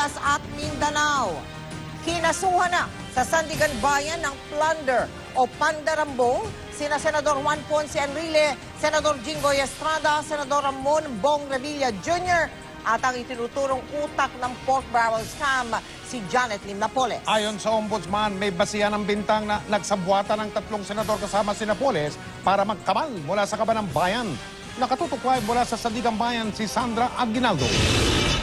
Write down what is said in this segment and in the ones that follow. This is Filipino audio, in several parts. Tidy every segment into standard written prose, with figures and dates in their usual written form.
Visayas at Mindanao. Kinasuhan na sa Sandigan Bayan ng plunder o pandarambong sina Senador Juan Ponce Enrile, Senador Jinggoy Estrada, Senador Ramon Bong Revilla Jr. at ang itinuturong utak ng pork barrel scam si Janet Lim Napoles. Ayon sa ombudsman, may basihan ng bintang na nagsabwatan ng 3 senador kasama si Napoles para magkamal mula sa kaban ng bayan. Nakatutuklay mula sa Sandigan Bayan si Sandra Aguinaldo.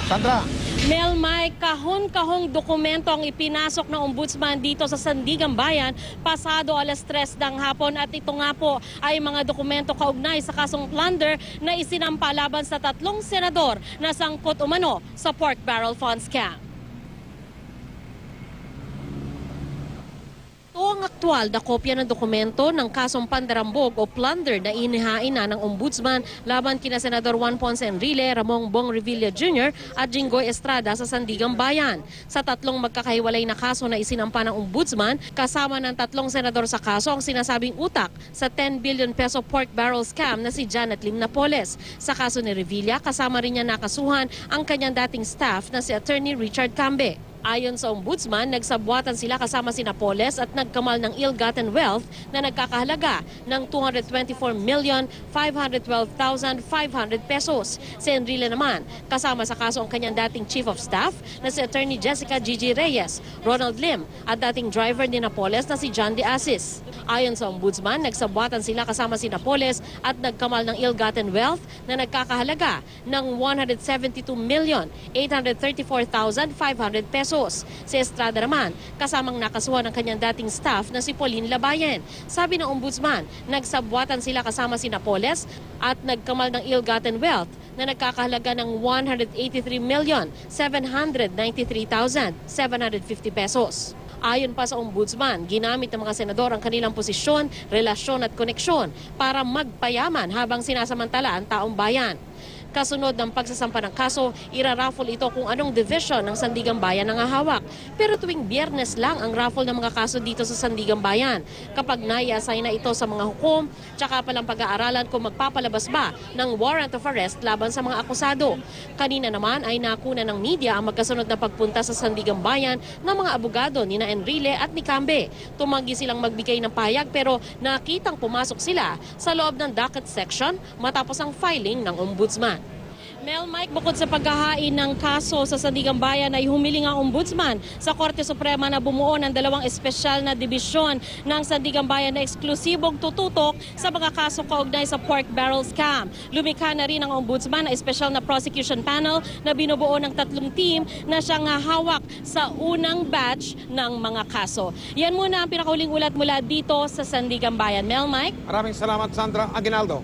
Sandra. Mel, may kahon-kahong dokumento ang ipinasok ng ombudsman dito sa Sandigan Bayan pasado 3:00 ng hapon at ito nga po ay mga dokumento kaugnay sa kasong plunder na isinampa laban sa 3 senador na sangkot umano sa pork barrel fund scam. Ito ang aktual na kopya ng dokumento ng kasong pandarambog o plunder na inihain na ng ombudsman laban kina Senador Juan Ponce Enrile, Ramon Bong Revilla Jr. at Jinggoy Estrada sa Sandigan Bayan. Sa 3 magkakahiwalay na kaso na isinampa ng ombudsman, kasama ng 3 senador sa kaso ang sinasabing utak sa 10 billion peso pork barrel scam na si Janet Lim Napoles. Sa kaso ni Revilla, kasama rin niya nakasuhan ang kanyang dating staff na si Attorney Richard Cambe. Ayon sa ombudsman, nagsabwatan sila kasama si Napoles at nagkamal ng ill-gotten wealth na nagkakahalaga ng 224,512,500 pesos. Si Enrile naman, kasama sa kaso ang kanyang dating Chief of Staff na si Attorney Jessica Gigi Reyes, Ronald Lim at dating driver ni Napoles na si John De Asis. Ayon sa ombudsman, nagsabwatan sila kasama si Napoles at nagkamal ng ill-gotten wealth na nagkakahalaga ng 172,834,500 pesos. Si Estrada naman, kasamang nakasuhan ng kanyang dating staff na si Pauline Labayen. Sabi ng ombudsman, nagsabwatan sila kasama si Napoles at nagkamal ng ill-gotten wealth na nagkakahalaga ng 183,793,750 pesos. Ayon pa sa ombudsman, ginamit ng mga senador ang kanilang posisyon, relasyon at koneksyon para magpayaman habang sinasamantala ang taong bayan. Kasunod ng pagsasampa ng kaso, iraraffle ito kung anong division ng Sandigan Bayan ang hahawak. Pero tuwing Biyernes lang ang raffle ng mga kaso dito sa Sandigan Bayan. Kapag nai-assign na ito sa mga hukom, tsaka palang pag-aaralan kung magpapalabas ba ng warrant of arrest laban sa mga akusado. Kanina naman ay nakuna ng media ang magkasunod na pagpunta sa Sandigan Bayan ng mga abogado ni na Enrile at ni Cambe. Tumanggi silang magbigay ng pahayag pero nakitang pumasok sila sa loob ng docket section matapos ang filing ng ombudsman. Mel, Mike, bukod sa paghahain ng kaso sa Sandigan Bayan ay humiling ang ombudsman sa Korte Suprema na bumuo ng 2 espesyal na dibisyon ng Sandigan Bayan na eksklusibong tututok sa mga kaso kaugnay sa pork barrel scam. Lumikha na rin ang ombudsman na espesyal na prosecution panel na binubuo ng 3 team na siyang hawak sa unang batch ng mga kaso. Yan muna ang pinakauling ulat mula dito sa Sandigan Bayan. Mel, Mike? Maraming salamat, Sandra Aguinaldo.